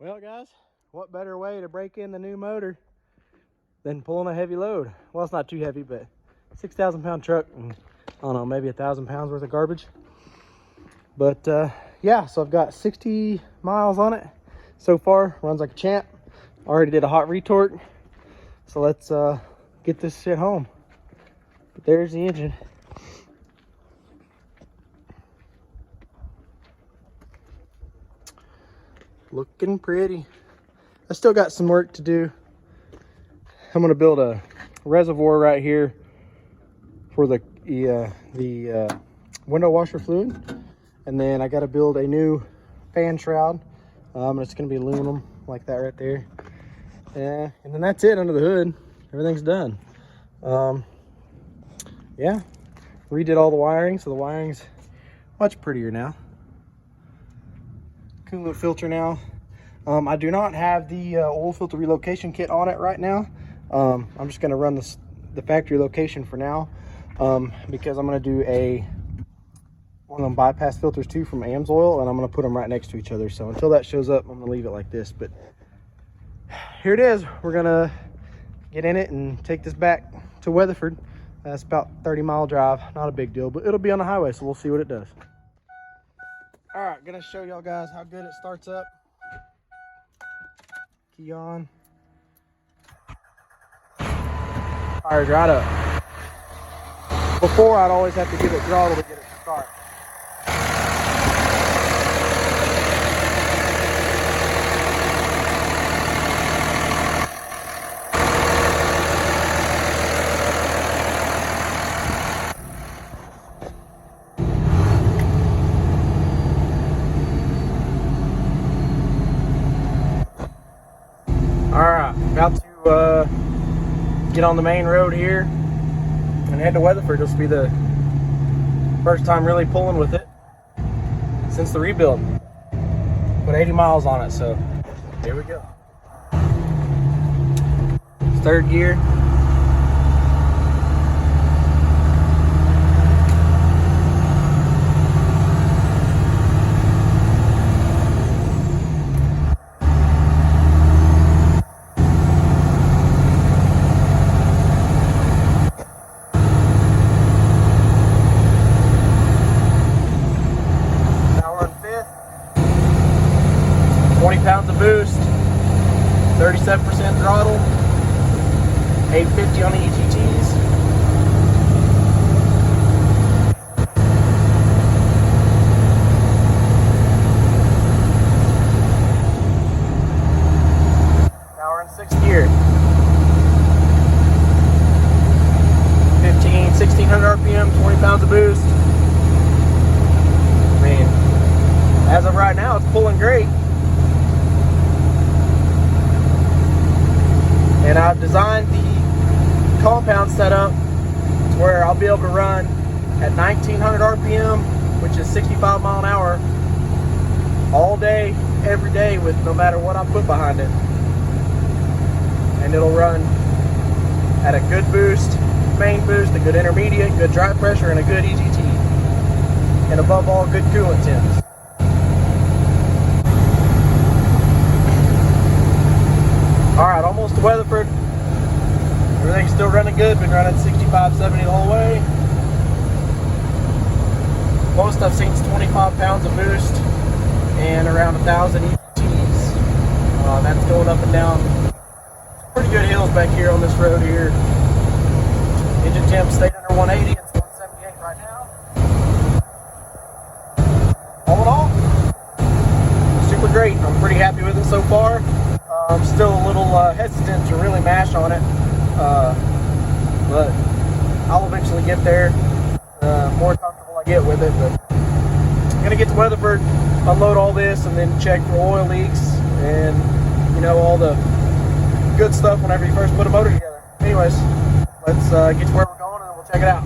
Well guys, what better way to break in the new motor than pulling a heavy load? Well, it's not too heavy, but 6,000 pound truck and I don't know, maybe 1,000 pounds worth of garbage. But yeah, so I've got 60 miles on it so far. Runs like a champ. Already did a hot retort. So let's get this shit home. But there's the engine. Looking pretty. I still got some work to do. I'm gonna build a reservoir right here for the window washer fluid, and then I got to build a new fan shroud. It's gonna be aluminum like that right there. And then that's it under the hood. Everything's done. Yeah, redid all the wiring, so the wiring's much prettier now. Coolant filter now. I do not have the oil filter relocation kit on it right now. I'm just going to run the factory location for now, because I'm going to do one of them bypass filters too from AMSOIL, and I'm going to put them right next to each other. So until that shows up, I'm going to leave it like this. But here it is. We're going to get in it and take this back to Weatherford. That's about 30-mile drive. Not a big deal, but it'll be on the highway, so we'll see what it does. All right, gonna show y'all guys how good it starts up. Key on. Fires right up. Before, I'd always have to give it throttle to get it to start. Alright, about to get on the main road here and head to Weatherford. This will be the first time really pulling with it since the rebuild. Put 80 miles on it, so here we go. It's third gear. Pounds of boost, 37% throttle, 850 on the EGTs. Now we're in sixth gear. 1600 RPM, 20 pounds of boost. I mean, as of right now, it's pulling great. And I've designed the compound setup to where I'll be able to run at 1900 RPM, which is 65 mile an hour, all day, every day, with no matter what I put behind it. And it'll run at a good boost, main boost, a good intermediate, good drive pressure, and a good EGT. And above all, good coolant temps. Alright, almost to Weatherford. Everything's still running good. Been running 65, 70 the whole way. Most I've seen is 25 pounds of boost and around 1,000 EGTs. That's going up and down pretty good hills back here on this road here. Engine temp stayed under 180. It's 178 right now. All in all, super great. I'm pretty happy with it so far. I'm still a little hesitant to really mash on it, but I'll eventually get there. More comfortable I get with it, but I'm gonna get to Weatherford, unload all this, and then check for oil leaks and, you know, all the good stuff whenever you first put a motor together. Anyways, let's get to where we're going and we'll check it out.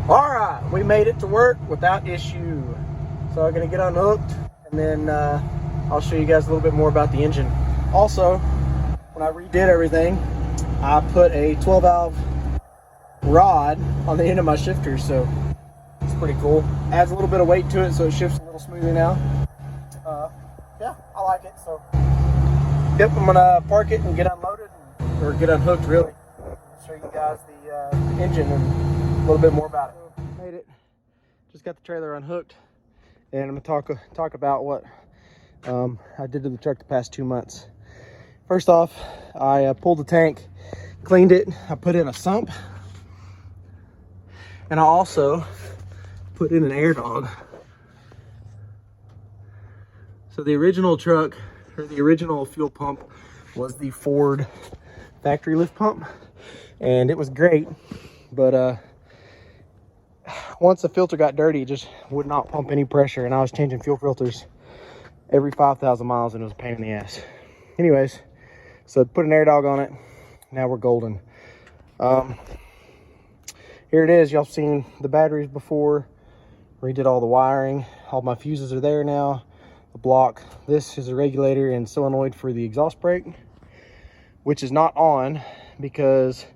All right, we made it to work without issue. So I'm gonna get unhooked and then I'll show you guys a little bit more about the engine. Also, when I redid everything, I put a 12 valve rod on the end of my shifter, so it's pretty cool. Adds a little bit of weight to it, so it shifts a little smoother now. yeah, I like it. So, yep, I'm gonna park it and get unloaded, or get unhooked, really. I'll show you guys the engine and a little bit more about it. Made it. Just got the trailer unhooked, and I'm gonna talk about what I did to the truck the past 2 months. First off, I pulled the tank, cleaned it. I put in a sump, and I also put in an air dog. So the original truck, or the original fuel pump, was the Ford factory lift pump, and it was great, but once the filter got dirty, it just would not pump any pressure, and I was changing fuel filters every 5,000 miles, and it was a pain in the ass. Anyways, so put an air dog on it. Now we're golden. Here it is. Y'all seen the batteries before. Redid all the wiring. All my fuses are there now. The block. This is a regulator and solenoid for the exhaust brake, which is not on because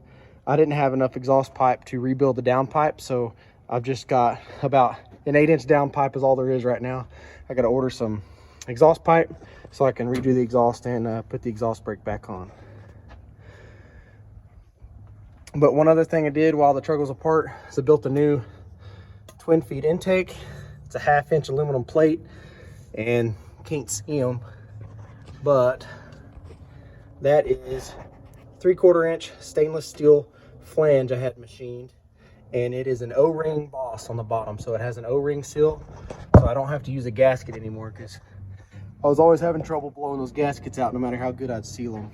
I didn't have enough exhaust pipe to rebuild the downpipe. So I've just got about an 8-inch downpipe is all there is right now. I got to order some exhaust pipe so I can redo the exhaust and put the exhaust brake back on. But one other thing I did while the truck was apart is I built a new twin feed intake. It's a 1/2-inch aluminum plate, and can't see them, but that is 3/4 inch stainless steel flange I had machined, and it is an O-ring boss on the bottom, so it has an O-ring seal, so I don't have to use a gasket anymore, because I was always having trouble blowing those gaskets out no matter how good I'd seal them.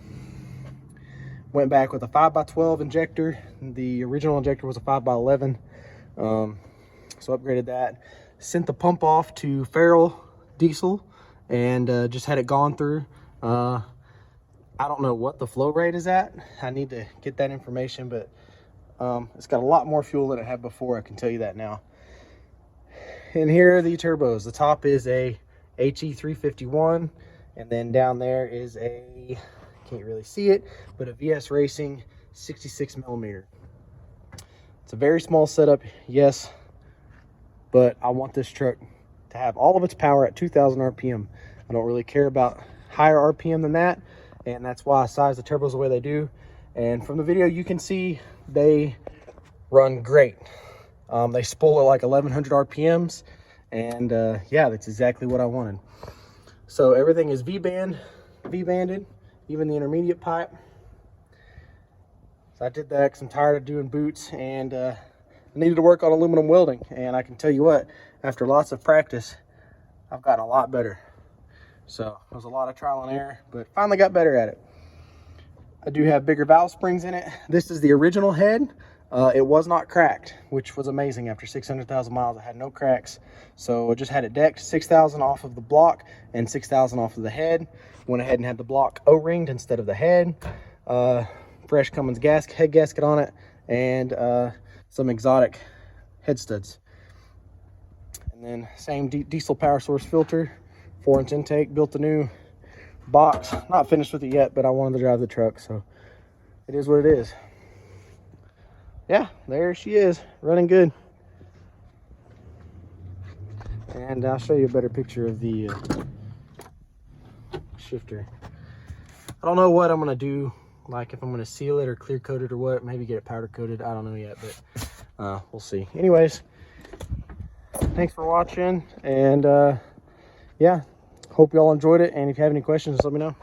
Went back with a 5x12 injector. The original injector was a 5x11, so upgraded that. Sent the pump off to Ferrell diesel and just had it gone through. I don't know what the flow rate is at. I need to get that information, but it's got a lot more fuel than it had before, I can tell you that now. And here are the turbos. The top is a HE351, and then down there is a, can't really see it, but a VS Racing 66mm. It's a very small setup, yes, but I want this truck to have all of its power at 2,000 RPM. I don't really care about higher RPM than that, and that's why I size the turbos the way they do. And from the video you can see they run great. They spool at like 1100 RPMs, and yeah, that's exactly what I wanted. So everything is V-banded, even the intermediate pipe. So I did that because I'm tired of doing boots, and I needed to work on aluminum welding, and I can tell you what, after lots of practice, I've gotten a lot better. So it was a lot of trial and error, but finally got better at it. I do have bigger valve springs in it. This is the original head. It was not cracked, which was amazing. After 600,000 miles, I had no cracks. So I just had it decked, 6,000 off of the block and 6,000 off of the head. Went ahead and had the block O-ringed instead of the head. Fresh Cummins head gasket on it, and some exotic head studs. And then same diesel power source filter, 4-inch intake. Built a new box. Not finished with it yet, but I wanted to drive the truck, so it is what it is. Yeah, there she is, running good. And I'll show you a better picture of the shifter. I don't know what I'm gonna do, like if I'm gonna seal it or clear coat it or what, maybe get it powder coated, I don't know yet, but we'll see. Anyways, thanks for watching, and yeah, hope you all enjoyed it, and if you have any questions, let me know.